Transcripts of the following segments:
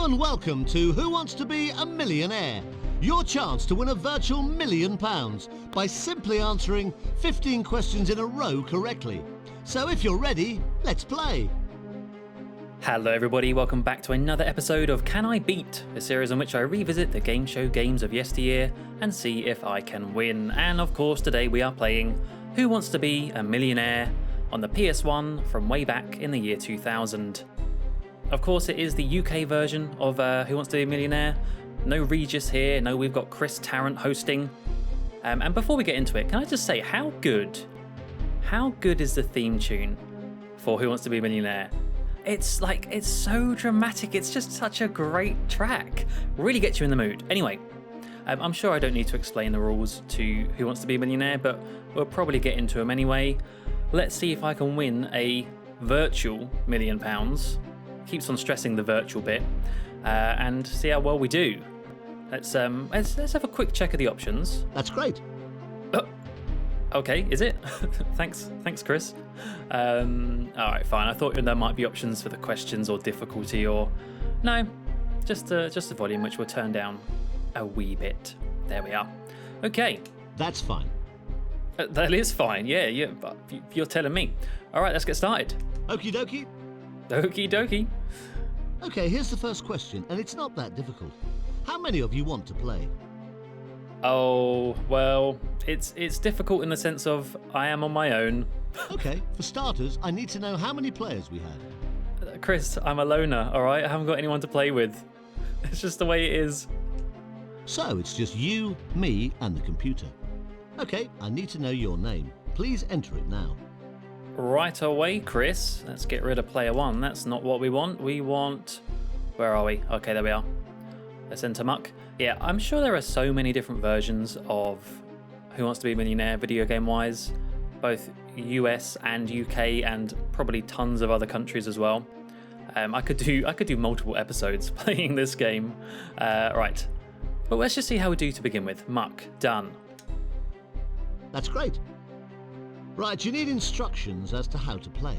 Hello and welcome to Who Wants to Be a Millionaire? Your chance to win a virtual £1 million by simply answering 15 questions in a row correctly. So if you're ready, let's play. Hello everybody, welcome back to another episode of Can I Beat? A series in which I revisit the game show games of yesteryear and see if I can win. And of course today we are playing Who Wants to Be a Millionaire on the PS1 from way back in the year 2000. Of course it is the UK version of Who Wants to Be a Millionaire. No Regis here, no, we've got Chris Tarrant hosting. And before we get into it, can I just say how good is the theme tune for Who Wants to Be a Millionaire? It's so dramatic, it's just such a great track. Really gets you in the mood. Anyway, I'm sure I don't need to explain the rules to Who Wants to Be a Millionaire, but we'll probably get into them anyway. Let's see if I can win a virtual £1 million. Keeps on stressing the virtual bit, and see how well we do. Let's have a quick check of the options. That's great. Okay, is it? Thanks, Chris. All right, fine. I thought there might be options for the questions or difficulty, or no, just the volume, which we'll turn down a wee bit. There we are. Okay. That's fine. That is fine. Yeah. But you're telling me. All right, let's get started. Okie dokie. Okie dokie. Okay, here's the first question, and it's not that difficult. How many of you want to play? Oh, well, it's difficult in the sense of I am on my own. Okay, for starters, I need to know how many players we had. Chris, I'm a loner, all right? I haven't got anyone to play with. It's just the way it is. So it's just you, me, and the computer. Okay, I need to know your name. Please enter it now. Right away, Chris. Let's get rid of player one. That's not what we want. We want... Where are we? Okay, there we are. Let's enter Muck. Yeah, I'm sure there are so many different versions of Who Wants to Be a Millionaire video game wise, both US and UK and probably tons of other countries as well. I could do multiple episodes playing this game. Right, but let's just see how we do to begin with. Muck, done. That's great. Right, you need instructions as to how to play.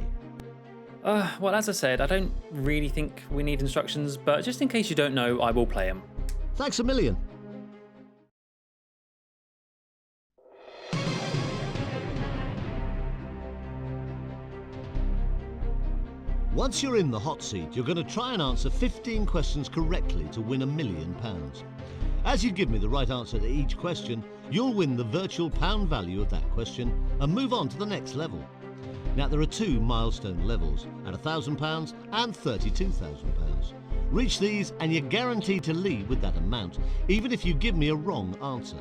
Well, as I said, I don't really think we need instructions, but just in case you don't know, I will play them. Thanks a million. Once you're in the hot seat, you're going to try and answer 15 questions correctly to win £1 million. As you give me the right answer to each question, you'll win the virtual pound value of that question and move on to the next level. Now, there are two milestone levels at £1,000 and £32,000. Reach these and you're guaranteed to lead with that amount, even if you give me a wrong answer.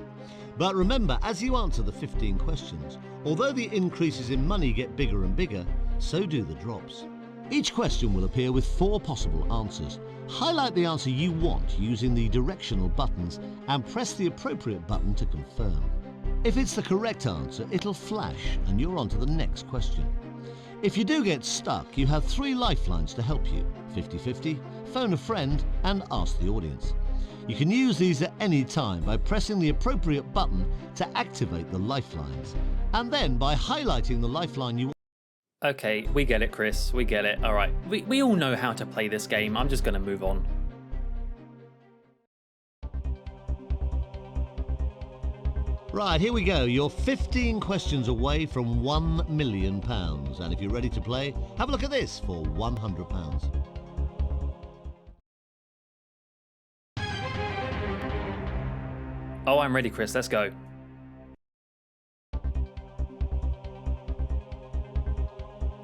But remember, as you answer the 15 questions, although the increases in money get bigger and bigger, so do the drops. Each question will appear with 4 possible answers. Highlight the answer you want using the directional buttons and press the appropriate button to confirm. If it's the correct answer, it'll flash and you're on to the next question. If you do get stuck, you have 3 lifelines to help you: 50-50, phone a friend, and ask the audience. You can use these at any time by pressing the appropriate button to activate the lifelines, and then by highlighting the lifeline you want. Okay, we get it, Chris. We get it. All right. We all know how to play this game. I'm just going to move on. Right, here we go. You're 15 questions away from £1 million. And if you're ready to play, have a look at this for £100. Oh, I'm ready, Chris. Let's go.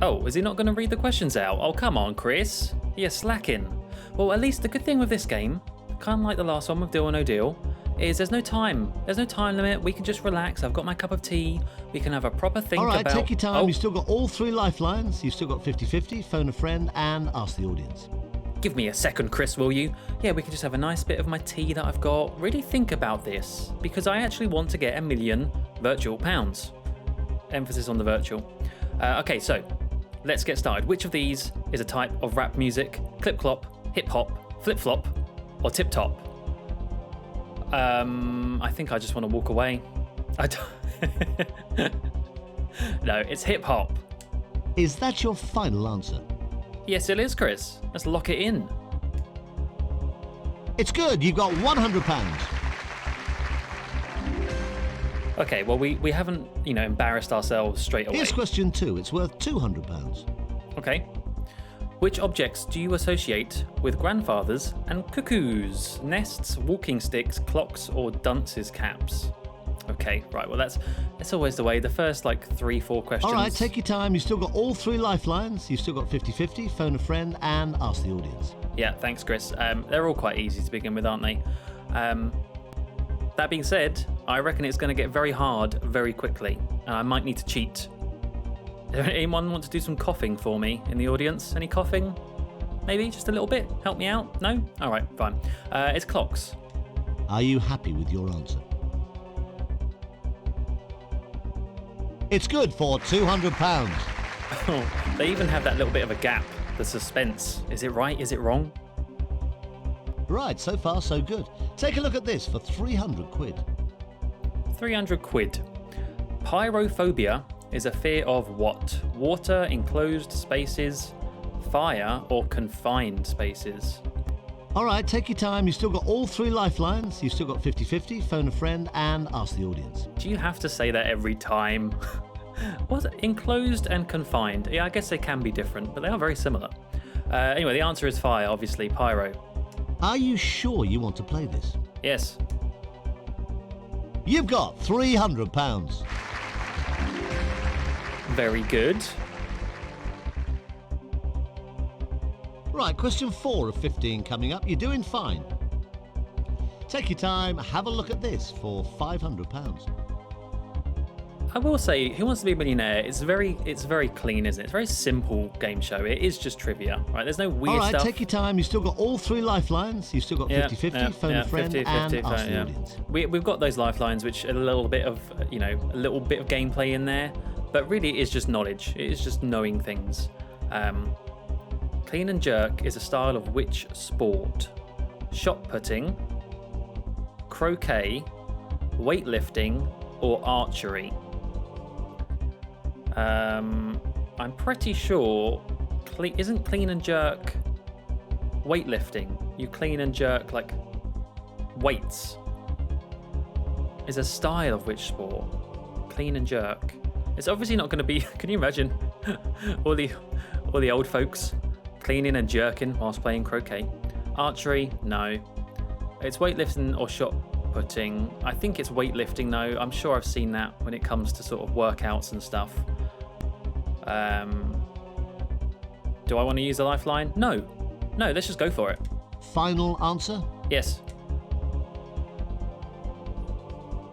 Oh, is he not going to read the questions out? Oh, come on, Chris. You're slacking. Well, at least the good thing with this game, kind of like the last one with Deal or No Deal, is there's no time. There's no time limit. We can just relax. I've got my cup of tea. We can have a proper think about... All right, take your time. You've still got all 3 lifelines. You've still got 50-50, phone a friend, and ask the audience. Give me a second, Chris, will you? Yeah, we can just have a nice bit of my tea that I've got. Really think about this, because I actually want to get £1 million virtual pounds. Emphasis on the virtual. Okay, so let's get started. Which of these is a type of rap music? Clip-clop, hip-hop, flip-flop, or tip-top? I think I just want to walk away. No, it's hip-hop. Is that your final answer? Yes, it is, Chris. Let's lock it in. It's good. You've got £100. Okay, well, we haven't, embarrassed ourselves straight away. Here's question 2. It's worth £200. Okay. Which objects do you associate with grandfathers and cuckoos? Nests, walking sticks, clocks, or dunces' caps? Okay, right, well, that's always the way. The first, 3-4 questions. All right, take your time. You've still got all 3 lifelines. You've still got 50-50, phone a friend, and ask the audience. Yeah, thanks, Chris. They're all quite easy to begin with, aren't they? That being said, I reckon it's going to get very hard very quickly, and I might need to cheat. Anyone want to do some coughing for me in the audience? Any coughing? Maybe just a little bit? Help me out? No? All right, fine. It's clocks. Are you happy with your answer? It's good for £200. Oh, they even have that little bit of a gap, the suspense. Is it right? Is it wrong? Right, so far so good. Take a look at this for 300 quid. 300 quid. Pyrophobia is a fear of what? Water, enclosed spaces, fire, or confined spaces? All right, take your time. You've still got all 3 lifelines. You've still got 50-50, phone a friend, and ask the audience. Do you have to say that every time? What's it? Enclosed and confined? Yeah, I guess they can be different, but they are very similar. Anyway, the answer is fire, obviously, pyro. Are you sure you want to play this? Yes. You've got £300. Very good. Right, question 4 of 15 coming up. You're doing fine. Take your time, have a look at this for £500. I will say, Who Wants to Be a Millionaire? It's very clean, isn't it? It's a very simple game show. It is just trivia, right? There's no weird stuff. All right, stuff. Take your time. You've still got all 3 lifelines. You've still got 50-50, phone a friend, 50, and 50, ask the audience. We've got those lifelines, which are a little bit of, a little bit of gameplay in there, but really it is just knowledge. It is just knowing things. Clean and jerk is a style of which sport? Shot putting, croquet, weightlifting, or archery? I'm pretty sure isn't clean and jerk weightlifting? You clean and jerk weights. Is a style of which sport? Clean and jerk. It's obviously not going to be. Can you imagine all the old folks cleaning and jerking whilst playing croquet? Archery? No. It's weightlifting or shot putting. I think it's weightlifting though. I'm sure I've seen that when it comes to sort of workouts and stuff. Do I want to use a lifeline? No, let's just go for it. Final answer? Yes.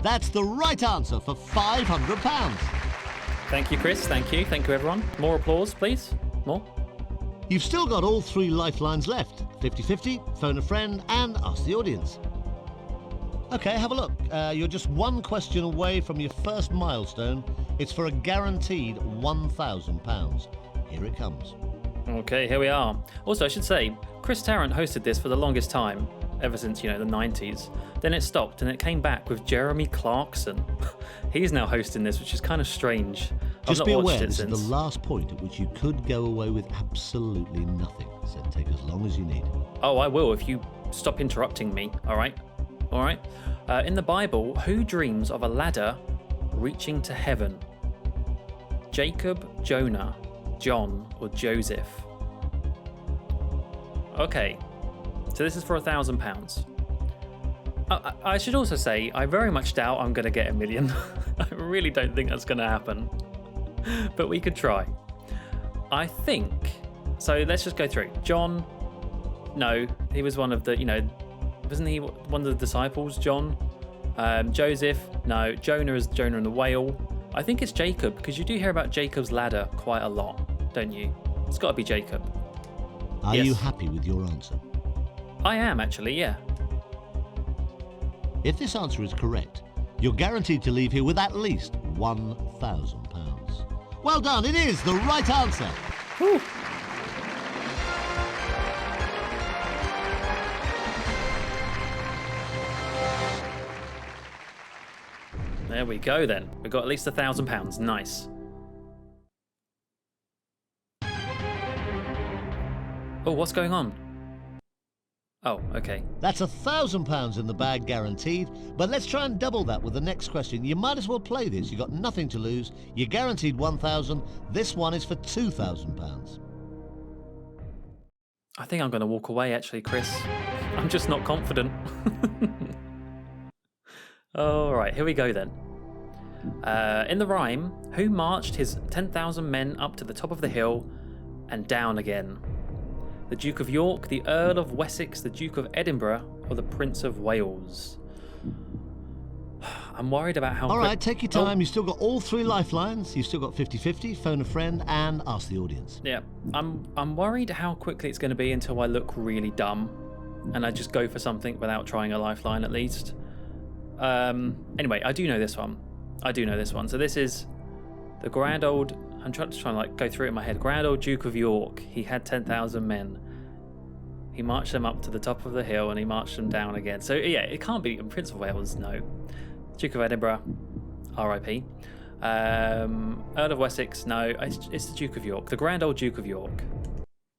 That's the right answer for £500. Thank you, Chris. Thank you everyone. More applause, please. More. You've still got all 3 lifelines left. 50-50, phone a friend, and ask the audience. Okay, have a look. You're just 1 question away from your first milestone. It's for a guaranteed £1,000. Here it comes. Okay, here we are. Also, I should say, Chris Tarrant hosted this for the longest time, ever since, the 90s. Then it stopped and it came back with Jeremy Clarkson. He's now hosting this, which is kind of strange. Just I've be not aware, watched it this since. is the last point at which you could go away with absolutely nothing. So take as long as you need. Oh, I will if you stop interrupting me, all right? All right. In the Bible, who dreams of a ladder reaching to heaven? Jacob, Jonah, John, or Joseph? Okay, so this is for £1,000. I should also say, I very much doubt I'm going to get $1 million. I really don't think that's going to happen, but we could try. I think, so let's just go through. John, no, he was one of the, wasn't he one of the disciples, John? Joseph, no. Jonah is Jonah and the whale. I think it's Jacob, because you do hear about Jacob's ladder quite a lot, don't you? It's got to be Jacob. Are Yes. you happy with your answer? I am, actually, yeah. If this answer is correct, you're guaranteed to leave here with at least £1,000. Well done, it is the right answer. Whew. There we go then. We've got at least £1,000. Nice. Oh, what's going on? Oh, okay. That's £1,000 in the bag guaranteed, but let's try and double that with the next question. You might as well play this. You've got nothing to lose. You're guaranteed 1,000. This one is for £2,000. I think I'm going to walk away, actually, Chris. I'm just not confident. All right, here we go then. In the rhyme, who marched his 10,000 men up to the top of the hill and down again? The Duke of York, the Earl of Wessex, the Duke of Edinburgh, or the Prince of Wales? I'm worried about how... All right, take your time. You've still got all 3 lifelines. You've still got 50-50, phone a friend, and ask the audience. Yeah, I'm worried how quickly it's going to be until I look really dumb, and I just go for something without trying a lifeline at least. Anyway, I do know this one. So this is the grand old... I'm trying to like go through it in my head. Grand old Duke of York. He had 10,000 men. He marched them up to the top of the hill and he marched them down again. So yeah, it can't be Prince of Wales. No. Duke of Edinburgh. R.I.P. Earl of Wessex. No, it's the Duke of York. The grand old Duke of York.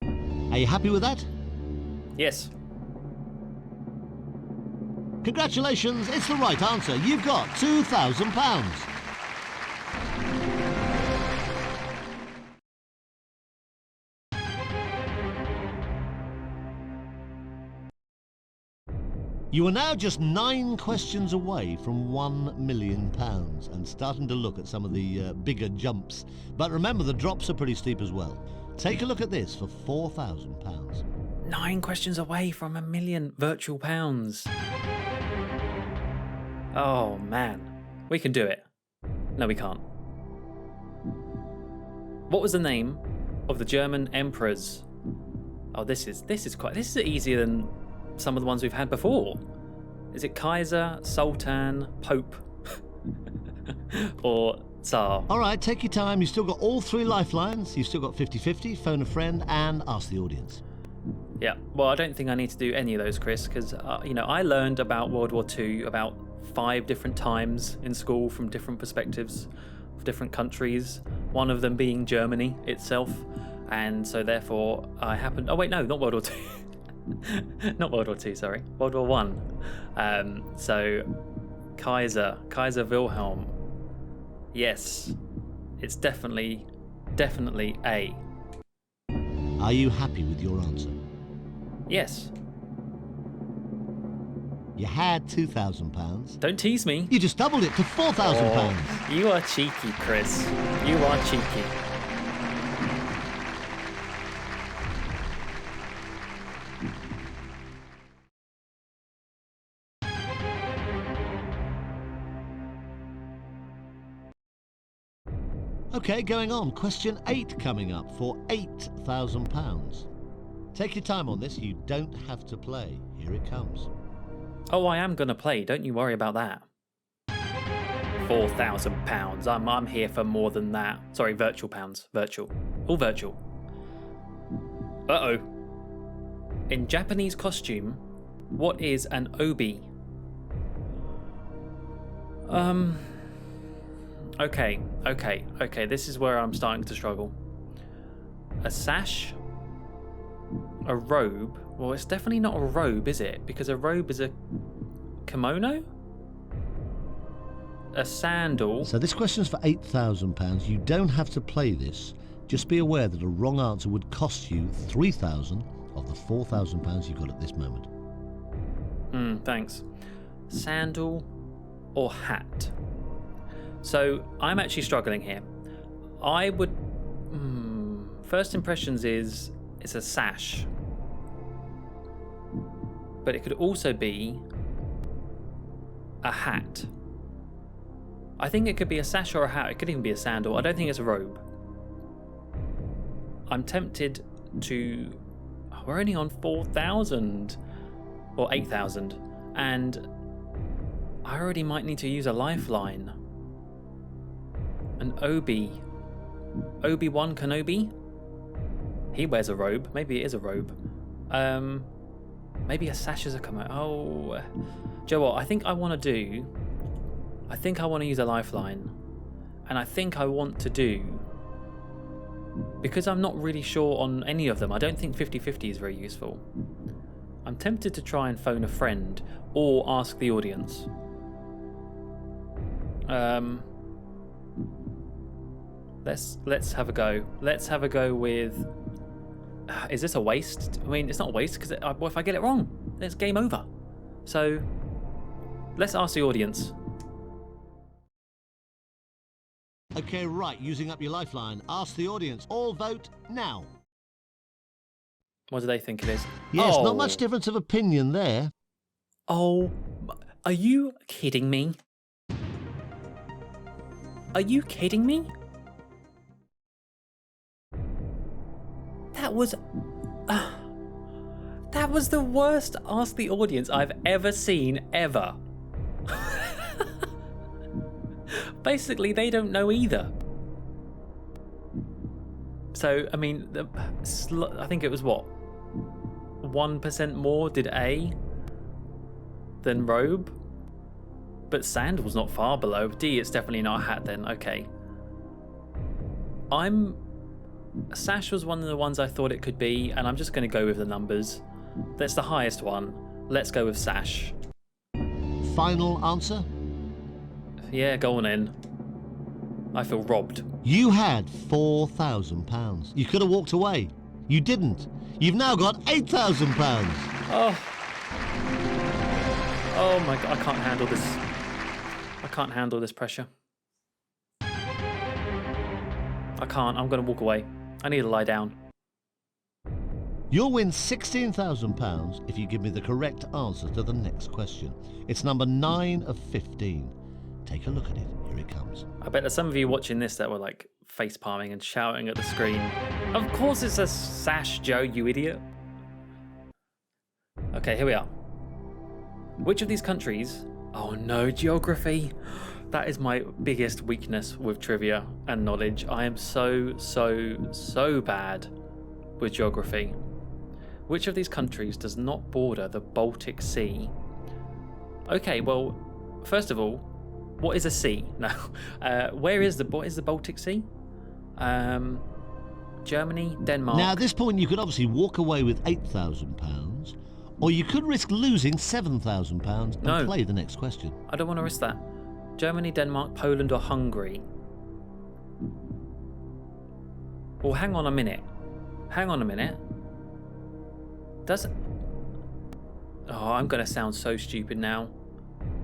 Are you happy with that? Yes. Congratulations, it's the right answer. You've got £2,000. You are now just 9 questions away from £1 million and starting to look at some of the bigger jumps. But remember, the drops are pretty steep as well. Take a look at this for £4,000. 9 questions away from £1 million virtual pounds. Oh man, we can do it. No, we can't. What was the name of the German emperors? Oh, this is easier than some of the ones we've had before. Is it Kaiser, Sultan, Pope, or Tsar? All right, take your time. You've still got all 3 lifelines. You've still got 50-50, phone a friend, and ask the audience. Yeah, well, I don't think I need to do any of those, Chris, because, I learned about World War II about 5 different times in school from different perspectives of different countries, one of them being Germany itself. And so therefore I happened... Oh, wait, no, not World War II. Not World War II, sorry. World War One. So Kaiser Wilhelm. Yes, it's definitely A. Are you happy with your answer? Yes. You had £2,000. Don't tease me. You just doubled it to £4,000. Oh, you are cheeky, Chris. You are cheeky. Okay, going on. Question 8 coming up for £8,000. Take your time on this. You don't have to play. Here it comes. Oh, I am going to play. Don't you worry about that. £4,000. I'm here for more than that. Sorry, virtual pounds. Virtual. All virtual. Uh-oh. In Japanese costume, what is an obi? Okay. This is where I'm starting to struggle. A sash? A robe? Well, it's definitely not a robe, is it? Because a robe is a kimono? A sandal? So this question's for £8,000. You don't have to play this. Just be aware that a wrong answer would cost you £3,000 of the £4,000 you've got at this moment. Thanks. Sandal or hat? So I'm actually struggling here. I would... First impressions is it's a sash. But it could also be a hat. I think it could be a sash or a hat. It could even be a sandal. I don't think it's a robe. I'm tempted to... We're only on 4,000 or 8,000. And I already might need to use a lifeline. An Obi. Obi-Wan Kenobi? He wears a robe. Maybe it is a robe. Maybe a sash is a kimono. Oh. Do you know what? I think I want to use a lifeline. And I think I want to do... Because I'm not really sure on any of them, I don't think 50-50 is very useful. I'm tempted to try and phone a friend or ask the audience. Let's have a go. Let's have a go with. Is this a waste? I mean, it's not a waste because what if I get it wrong? Then it's game over. So let's ask the audience. Okay, right, using up your lifeline. Ask the audience. All vote now. What do they think it is? Yes, Oh. not much difference of opinion there. Oh, are you kidding me? Are you kidding me? That was the worst Ask the Audience I've ever seen, ever. Basically, they don't know either. So, I mean, I think it was what? 1% more did A than robe? But sandal's not far below. D, it's definitely not a hat then. Okay. Sash was one of the ones I thought it could be, and I'm just going to go with the numbers. That's the highest one. Let's go with sash. Final answer? Yeah, go on in. I feel robbed. You had £4,000. You could have walked away. You didn't. You've now got £8,000. Oh. Oh my god, I can't handle this. I can't handle this pressure. I can't. I'm going to walk away. I need to lie down. You'll win £16,000 if you give me the correct answer to the next question. It's number 9 of 15. Take a look at it. Here it comes. I bet there's some of you watching this that were like face palming and shouting at the screen. Of course it's a sash, Joe, you idiot. Okay, here we are. Which of these countries... Oh no, geography. That is my biggest weakness with trivia and knowledge. I am so bad with geography. Which of these countries does not border the Baltic Sea? Okay, well, first of all, what is a sea? No. What is the Baltic Sea? Germany, Denmark. Now, at this point, you could obviously walk away with £8,000, or you could risk losing £7,000 and play the next question. I don't want to risk that. Germany, Denmark, Poland, or Hungary? Well, hang on a minute. Hang on a minute. Oh, I'm going to sound so stupid now.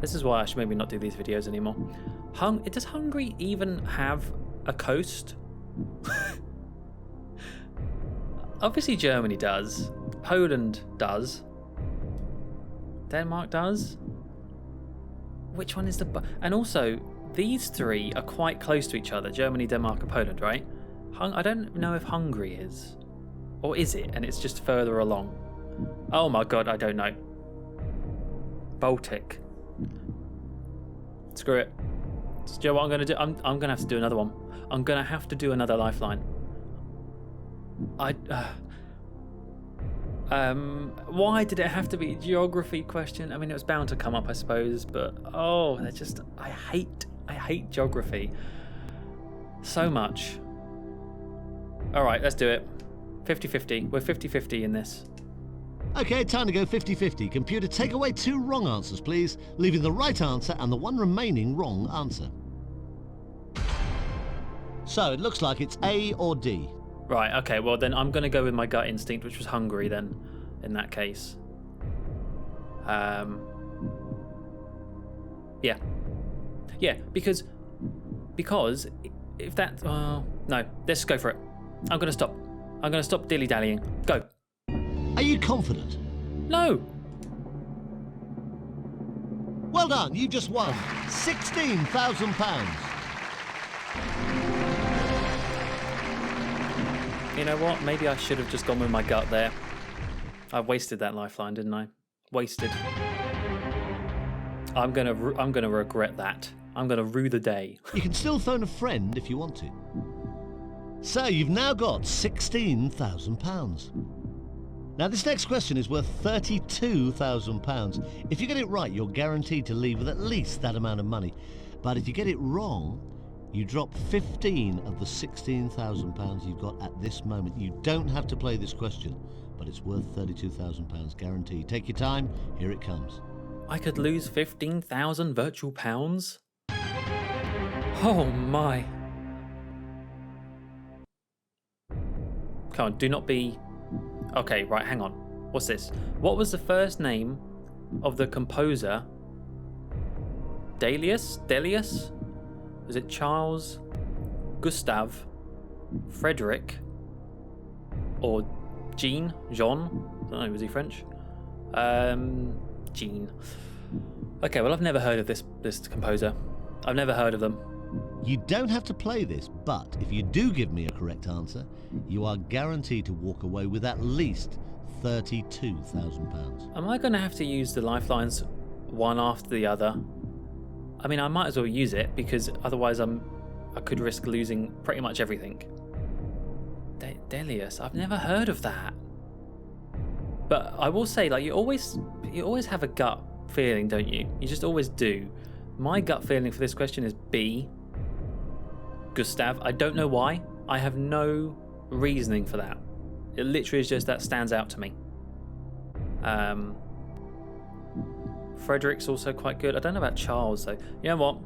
This is why I should maybe not do these videos anymore. Does Hungary even have a coast? Obviously Germany does. Poland does. Denmark does. Which one is the... And also, these three are quite close to each other. Germany, Denmark, and Poland, right? I don't know if Hungary is. Or is it? And it's just further along. Oh my god, I don't know. Baltic. Screw it. Do you know what I'm going to do? I'm going to have to do another one. I'm going to have to do another lifeline. Why did it have to be a geography question? I mean, it was bound to come up, I suppose, but oh, they're just... I hate geography so much. All right, let's do it. 50-50. We're 50-50 in this. Okay, time to go 50-50. Computer, take away 2 wrong answers, please, leaving the right answer and the one remaining wrong answer. So, it looks like it's A or D. Right, okay, well then I'm going to go with my gut instinct, which was Hungary then, in that case. Yeah. Yeah, because if that... no, let's go for it. I'm going to stop. I'm going to stop dilly-dallying. Go. Are you confident? No. Well done, you just won £16,000. You know what? Maybe I should have just gone with my gut there. I wasted that lifeline, didn't I? Wasted. I'm gonna regret that. I'm gonna rue the day. You can still phone a friend if you want to. So you've now got £16,000. Now this next question is worth £32,000. If you get it right, you're guaranteed to leave with at least that amount of money. But if you get it wrong, you drop 15 of the £16,000 you've got at this moment. You don't have to play this question, but it's worth £32,000 guaranteed. Take your time, here it comes. I could lose 15,000 virtual pounds? Oh my. Come on, do not be... Okay, right, hang on. What's this? What was the first name of the composer? Delius? Is it Charles? Gustav? Frederick? Or Jean? I don't know, was he French? Jean. Okay, well, I've never heard of this composer. I've never heard of them. You don't have to play this, but if you do give me a correct answer, you are guaranteed to walk away with at least £32,000. Am I going to have to use the lifelines one after the other? I mean, I might as well use it because otherwise I could risk losing pretty much everything. Delius, I've never heard of that. But I will say, like, you always have a gut feeling, don't you? You just always do. My gut feeling for this question is B. Gustav. I don't know why. I have no reasoning for that. It literally is just that stands out to me. Frederick's also quite good. I don't know about Charles though. You know what?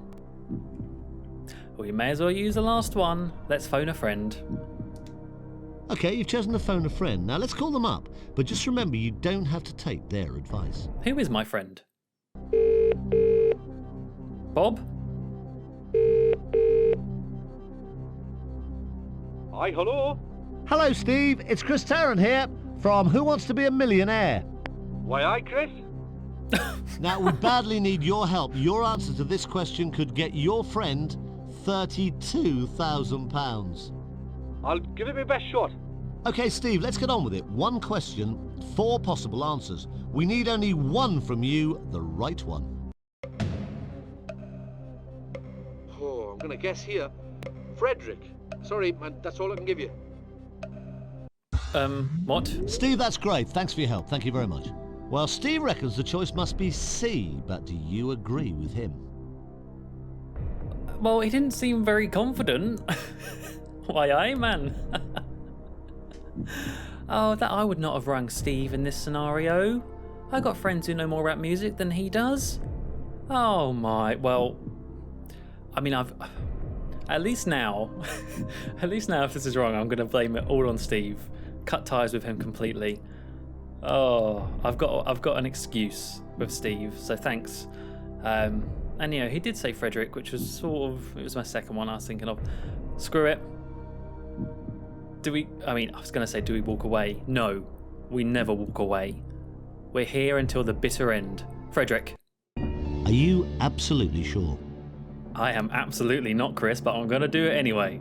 We may as well use the last one. Let's phone a friend. Okay, you've chosen to phone a friend. Now let's call them up. But just remember, you don't have to take their advice. Who is my friend? Bob? Hi, hello. Hello, Steve. It's Chris Tarrant here from Who Wants to Be a Millionaire? Why, hi, Chris. Now, we badly need your help. Your answer to this question could get your friend £32,000. I'll give it my best shot. Okay, Steve, let's get on with it. One question, 4 possible answers. We need only one from you, the right one. Oh, I'm gonna guess here. Frederick. Sorry, man, that's all I can give you. What? Steve, that's great. Thanks for your help. Thank you very much. Well, Steve reckons the choice must be C, but do you agree with him? Well, he didn't seem very confident. Why, aye, man. Oh, that I would not have rung Steve in this scenario. I got friends who know more about music than he does. Oh my, well, I mean, I've at least now if this is wrong, I'm going to blame it all on Steve. Cut ties with him completely. Oh, I've got an excuse with Steve, so thanks. And you know, he did say Frederick, which was it was my second one I was thinking of. Screw it. Do we walk away? No, we never walk away. We're here until the bitter end. Frederick. Are you absolutely sure? I am absolutely not, Chris, but I'm going to do it anyway.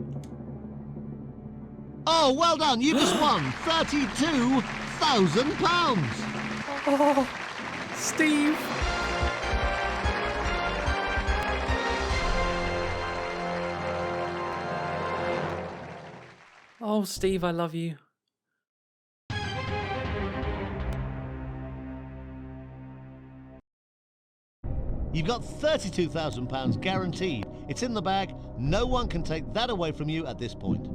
Oh, well done. You just won £32,000. Oh, Steve. Oh, Steve, I love you. You've got £32,000 guaranteed. It's in the bag. No one can take that away from you at this point.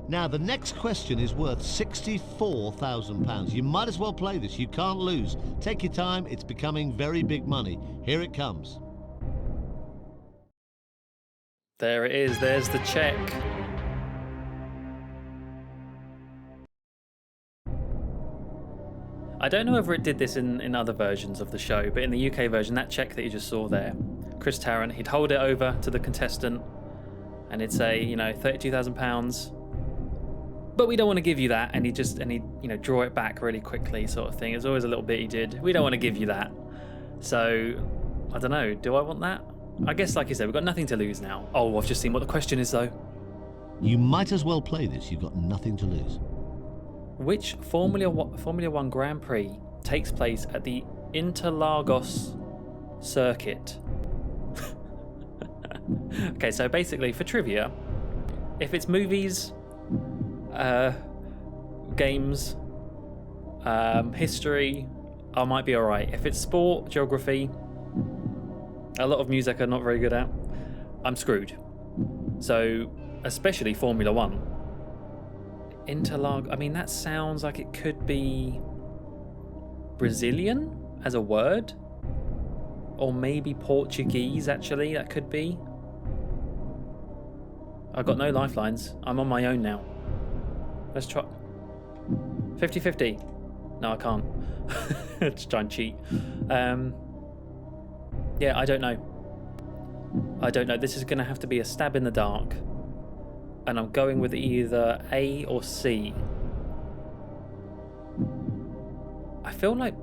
Now, the next question is worth £64,000. You might as well play this. You can't lose. Take your time. It's becoming very big money. Here it comes. There it is. There's the check. I don't know whether it did this in other versions of the show, but in the UK version, that check that you just saw there, Chris Tarrant, he'd hold it over to the contestant and he'd say, you know, £32,000, but we don't want to give you that. And he'd draw it back really quickly, sort of thing. It's always a little bit he did. We don't want to give you that. So, I don't know. Do I want that? I guess, like you said, we've got nothing to lose now. Oh, I've just seen what the question is, though. You might as well play this. You've got nothing to lose. Which Formula 1 Grand Prix takes place at the Interlagos circuit? Okay, so basically, for trivia, if it's movies, games, history, I might be alright. If it's sport, geography, a lot of music I'm not very good at, I'm screwed. So, especially Formula 1. Interlag. I mean, that sounds like it could be Brazilian as a word. Or maybe Portuguese, actually. That could be. I've got no lifelines. I'm on my own now. Let's try. 50-50. No, I can't. Let's try and cheat. Yeah, I don't know. I don't know. This is going to have to be a stab in the dark. And I'm going with either A or C. I feel like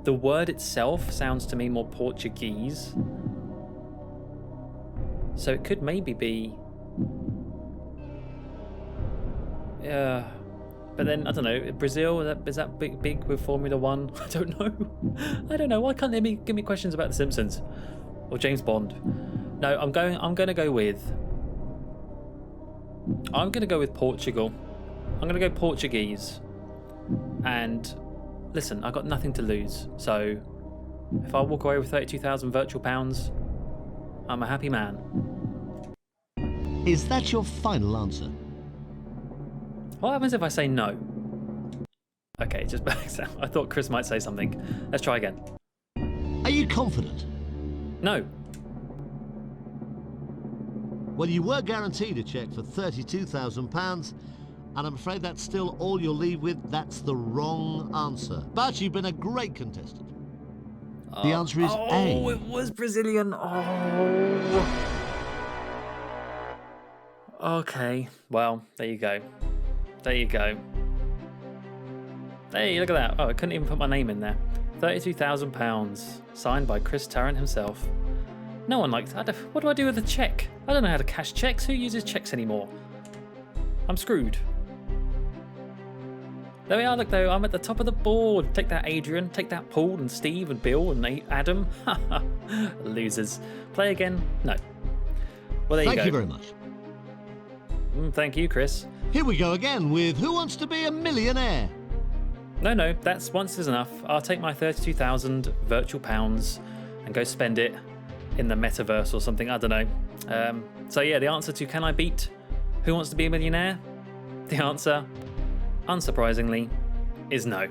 the word itself sounds to me more Portuguese. So it could maybe be... Yeah. But then, I don't know, Brazil, is that big with Formula 1? I don't know. I don't know. Why can't they give me questions about The Simpsons? Or James Bond? No, I'm going to go with Portugal. I'm going to go Portuguese. And listen, I've got nothing to lose. So if I walk away with 32,000 virtual pounds, I'm a happy man. Is that your final answer? What happens if I say no? Okay, just backs out. I thought Chris might say something. Let's try again. Are you confident? No. Well, you were guaranteed a cheque for £32,000, and I'm afraid that's still all you'll leave with. That's the wrong answer. But you've been a great contestant. The answer is A. Oh, it was Brazilian. Oh. Okay. Well, there you go. There you go. Hey, look at that. Oh, I couldn't even put my name in there. £32,000, signed by Chris Tarrant himself. No one likes that. What do I do with a cheque? I don't know how to cash cheques. Who uses cheques anymore? I'm screwed. There we are, look though, I'm at the top of the board. Take that, Adrian. Take that, Paul and Steve and Bill and Adam. Losers. Play again? No. Well, there you go. Thank you very much. Thank you, Chris. Here we go again with Who Wants to Be a Millionaire? No, that's once is enough. I'll take my 32,000 virtual pounds and go spend it in the metaverse or something. I don't know. So yeah, the answer to can I beat Who Wants to Be a Millionaire? The answer, unsurprisingly, is no.